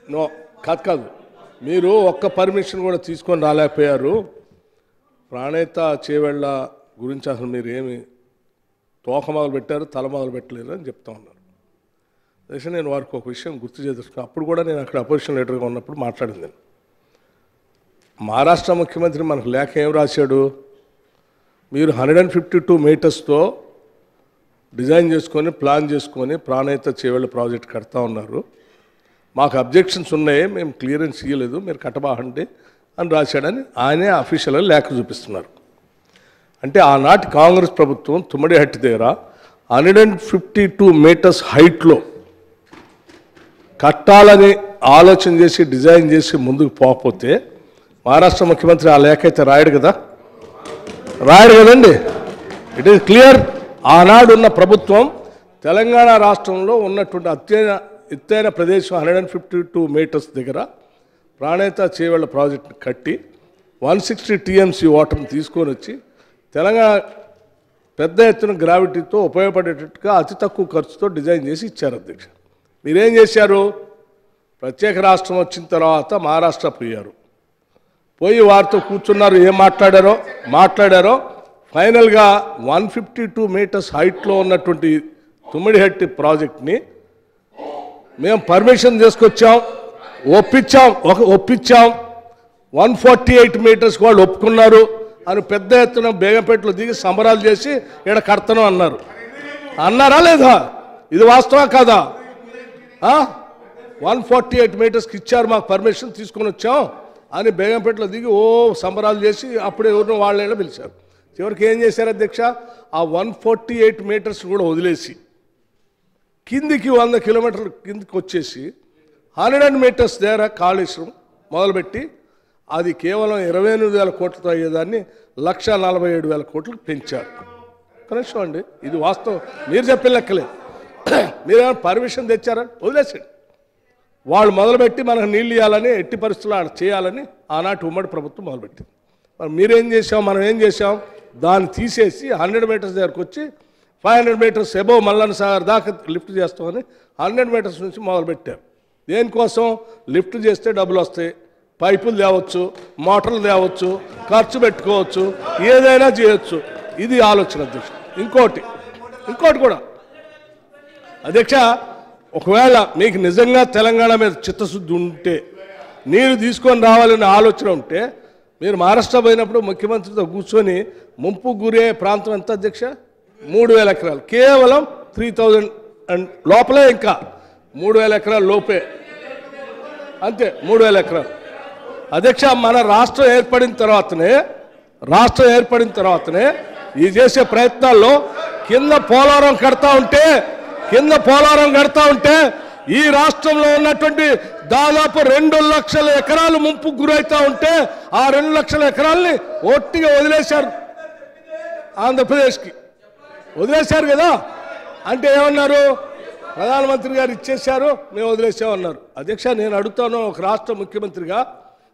No కాదు మీరు ఒక్క పర్మిషన్ కూడా తీసుకొని రాలేకపోయారు. ప్రాణేత చేవెళ్ళ గురించి అసలు మీరు ఏమి తోక మొదలు పెట్టారు, తల మొదలు పెట్టలేరు అని చెప్తా ఉన్నారు. అదే నేను వారికి ఒక విషయం గుర్తు చేస్తున్నాను. అప్పుడు కూడా నేను అక్కడ అపోజిషన్ లీడర్గా ఉన్నప్పుడు మాట్లాడింది. మహారాష్ట్ర ముఖ్యమంత్రి మనకు లేఖ ఏం రాశాడు? మీరు 152 మీటర్స్తో డిజైన్ చేసుకొని ప్లాన్ చేసుకొని ప్రాణేత చేవెళ్ళ ప్రాజెక్ట్ కడతా ఉన్నారు. మాకు అబ్జెక్షన్స్ ఉన్నాయి, మేము క్లియరెన్స్ ఇవ్వలేదు, మీరు కట్టబాహండి అని రాశాడని ఆయనే అఫీషియల్గా లేఖ చూపిస్తున్నారు. అంటే ఆనాటి కాంగ్రెస్ ప్రభుత్వం తుమ్మడిహట్టి దగ్గర 152 మీటర్స్ హైట్లో కట్టాలని ఆలోచన చేసి డిజైన్ చేసి ముందుకు పోకపోతే మహారాష్ట్ర ముఖ్యమంత్రి ఆ లేఖ అయితే రాయడు కదండి. It is clear. ఆనాడు ఉన్న ప్రభుత్వం తెలంగాణ రాష్ట్రంలో ఉన్నటువంటి ఎత్తైన ప్రదేశం 152 మీటర్స్ దగ్గర ప్రాణేత చేవెళ్ళ ప్రాజెక్టును కట్టి 160 TMC వాటర్ని తీసుకొని వచ్చి తెలంగాణ పెద్ద ఎత్తున గ్రావిటీతో ఉపయోగపడేటట్టుగా అతి తక్కువ ఖర్చుతో డిజైన్ చేసి ఇచ్చారు. అధ్యక్ష, మీరేం చేశారు? ప్రత్యేక రాష్ట్రం వచ్చిన తర్వాత మహారాష్ట్ర పోయి వారితో కూర్చున్నారు. ఏం మాట్లాడారో ఫైనల్గా 152 మీటర్స్ హైట్లో ఉన్నటువంటి తుమ్మిడిహట్టి ప్రాజెక్ట్ని మేము పర్మిషన్ తీసుకొచ్చాం, ఒప్పించాం 148 మీటర్స్ వాళ్ళు ఒప్పుకున్నారు అని పెద్ద ఎత్తున బేగంపేటలో దిగి సంబరాలు చేసి ఇక్కడ కడతాను అన్నారా లేదా? ఇది వాస్తవం కాదా? 148 మీటర్స్కి ఇచ్చారు, మాకు పర్మిషన్ తీసుకొని వచ్చాం అని బేగంపేటలో దిగి సంబరాలు చేసి అప్పుడే ఎవరినో వాళ్ళైనా పిలిచారు. చివరికి ఏం చేశారు అధ్యక్ష? ఆ 148 మీటర్స్ కూడా వదిలేసి కిందికి 100 కిలోమీటర్ల కిందికి వచ్చేసి 100 మీటర్స్ దగ్గర కాళేశ్వరం మొదలుపెట్టి అది కేవలం 28,000 కోట్లతో అయ్యేదాన్ని 1,47,000 కోట్లకు పెంచారు. కనీసం అండి, ఇది వాస్తవం. మీరు చెప్పిన లెక్కలే. మీరేమైనా పర్మిషన్ తెచ్చారని వదిలేసాడు. వాళ్ళు మొదలుపెట్టి మనకు నీళ్ళు ఇవ్వాలని, ఎట్టి పరిస్థితులు చేయాలని ఆనాటి ఉమ్మడి ప్రభుత్వం మొదలుపెట్టింది. మరి మీరేం చేసాం, మనం ఏం చేసాం? దాన్ని తీసేసి 100 మీటర్స్ దగ్గరకు వచ్చి 500 మీటర్స్ అబోవ్ మల్లన్న సాగర్ దాకా లిఫ్ట్ చేస్తామని 100 మీటర్స్ నుంచి మొదలుపెట్టారు. దేనికోసం? లిఫ్ట్ చేస్తే డబ్బులు వస్తాయి, పైపులు తేవచ్చు, మోటార్లు తేవచ్చు, ఖర్చు పెట్టుకోవచ్చు, ఏదైనా చేయొచ్చు. ఇది ఆలోచన అధ్యక్ష. ఇంకోటి కూడా అధ్యక్ష, ఒకవేళ మీకు నిజంగా తెలంగాణ మీద చిత్తశుద్ధి ఉంటే, నీరు తీసుకొని రావాలనే ఆలోచన ఉంటే, మీరు మహారాష్ట్ర పోయినప్పుడు ముఖ్యమంత్రితో కూర్చొని ముంపు గురే ప్రాంతం ఎంత అధ్యక్ష? 3,000 ఎకరాలు, కేవలం 3,000 లోపలే, ఇంకా 3,000 ఎకరాల లోపే, అంతే 3,000 ఎకరాలు. అధ్యక్ష, మన రాష్ట్రం ఏర్పడిన తర్వాతనే ఈ చేసే ప్రయత్నాల్లో కింద పోలవరం కడతా ఉంటే ఈ రాష్ట్రంలో ఉన్నటువంటి దాదాపు 2 లక్షల ఎకరాలు ముంపు గురైతా ఉంటే ఆ 2 లక్షల ఎకరాలని ఒట్టిగా వదిలేశారు, ఆంధ్రప్రదేశ్కి వదిలేశారు కదా. అంటే ఏమన్నారు? ప్రధానమంత్రి గారు ఇచ్చేశారు, మేము వదిలేసామన్నారు. అధ్యక్ష, నేను అడుగుతాను ఒక రాష్ట్ర ముఖ్యమంత్రిగా,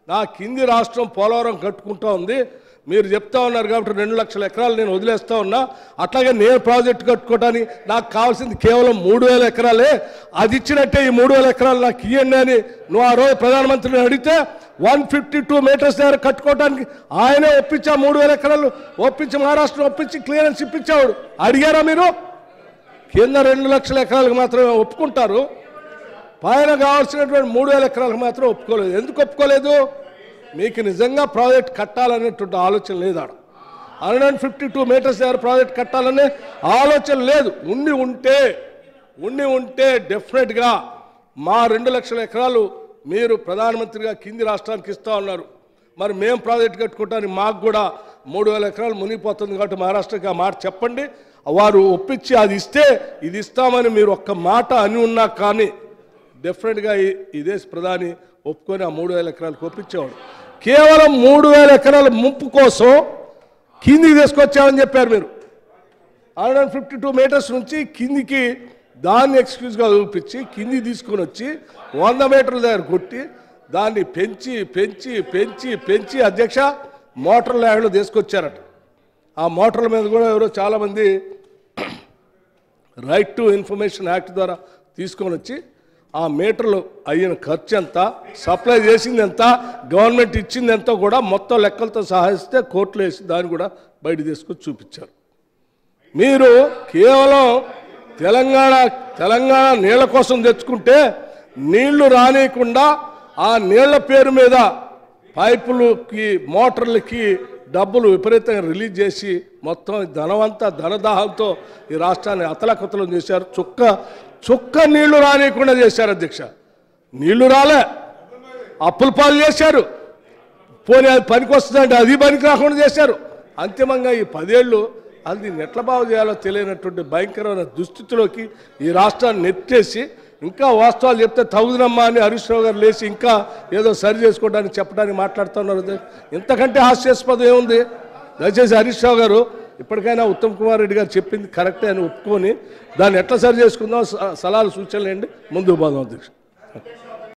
నా కింది రాష్ట్రం పోలవరం కట్టుకుంటా ఉంది, మీరు చెప్తా ఉన్నారు కాబట్టి 2 లక్షల ఎకరాలు నేను వదిలేస్తా ఉన్నా, అట్లాగే నేను ప్రాజెక్టు కట్టుకోవడానికి నాకు కావాల్సింది కేవలం 3,000 ఎకరాలే, అది ఇచ్చినట్టే ఈ 3,000 ఎకరాలు నాకు ఇవ్వండి అని నువ్వు ఆ రోజు ప్రధానమంత్రిని అడిగితే 152 మీటర్స్ దగ్గర కట్టుకోవడానికి ఆయనే 3,000 ఎకరాలు మహారాష్ట్ర క్లియరెన్స్ ఇప్పించాడు. అడిగారా మీరు? కింద 2 లక్షల ఎకరాలకు మాత్రమే ఒప్పుకుంటారు, పైన కావాల్సినటువంటి 3,000 ఎకరాలకు మాత్రం ఒప్పుకోలేదు. ఎందుకు ఒప్పుకోలేదు? మీకు నిజంగా ప్రాజెక్ట్ కట్టాలనేటువంటి ఆలోచన లేదు. 152 మీటర్స్ దగ్గర ప్రాజెక్ట్ కట్టాలనే ఆలోచన లేదు. ఉండి ఉంటే డెఫినెట్గా మా 2 లక్షల ఎకరాలు మీరు ప్రధానమంత్రిగా కింది రాష్ట్రానికి ఇస్తా ఉన్నారు, మరి మేము ప్రాజెక్ట్ కట్టుకోవడానికి మాకు కూడా 3,000 ఎకరాలు మునిగిపోతుంది కాబట్టి మహారాష్ట్రకి ఆ మాట చెప్పండి. వారు ఒప్పించి అది ఇస్తే ఇది ఇస్తామని మీరు ఒక్క మాట అని ఉన్నా కానీ డెఫినెట్గా ఈ దేశ ప్రధాని ఒప్పుకొని ఆ 3,000 ఎకరాలకు ఒప్పించేవాడు. కేవలం 3,000 ఎకరాల ముంపు కోసం కిందికి తీసుకొచ్చామని చెప్పారు మీరు. 152 మీటర్స్ నుంచి కిందికి దాన్ని ఎక్స్క్యూజ్గా చూపించి కింది తీసుకొని వచ్చి 100 మీటర్ల దగ్గర కొట్టి దాన్ని పెంచి అధ్యక్ష మోటార్ల యాడ్లో తీసుకొచ్చారట. ఆ మోటార్ల మీద కూడా ఎవరో చాలామంది రైట్ టు ఇన్ఫర్మేషన్ యాక్ట్ ద్వారా తీసుకొని వచ్చి ఆ మీటర్లు అయిన ఖర్చు ఎంత, సప్లై చేసింది ఎంత, గవర్నమెంట్ ఇచ్చింది ఎంతో కూడా మొత్తం లెక్కలతో సహాయిస్తే కోర్టులో వేసి దాన్ని కూడా బయట తీసుకొచ్చి చూపించారు. మీరు కేవలం తెలంగాణ నీళ్ల కోసం తెచ్చుకుంటే నీళ్లు రానియకుండా ఆ నీళ్ల పేరు మీద పైపులకి మోటార్లకి డబ్బులు విపరీతంగా రిలీజ్ చేసి మొత్తం ధనవంతా ధనదాహంతో ఈ రాష్ట్రాన్ని అతలకుతలం చేశారు. చుక్క నీళ్లు రానియకుండా చేశారు అధ్యక్ష. నీళ్లు రాలే, అప్పుల పాలు చేశారు. పోనీ అది పనికి వస్తుందంటే అది పనికి రాకుండా చేశారు. అంతిమంగా ఈ 10 ఏళ్ళు అది ఎట్లా బాగు చేయాలో తెలియనటువంటి భయంకరమైన దుస్థితిలోకి ఈ రాష్ట్రాన్ని నెట్టేసి ఇంకా వాస్తవాలు చెప్తే తగుదనమ్మా అని హరీష్ రావు గారు లేచి ఇంకా ఏదో సరి చేసుకోవడానికి చెప్పడానికి మాట్లాడుతున్నారు. ఇంతకంటే హాస్యాస్పదం ఏముంది? దయచేసి హరీష్ రావు గారు ఇప్పటికైనా ఉత్తమ్ కుమార్ రెడ్డి గారు చెప్పింది కరెక్టే అని ఒప్పుకొని దాన్ని ఎట్లా సరి చేసుకుందాం సలహాలు సూచనలు ఏంటి ముందుకు పోదాం అధ్యక్ష.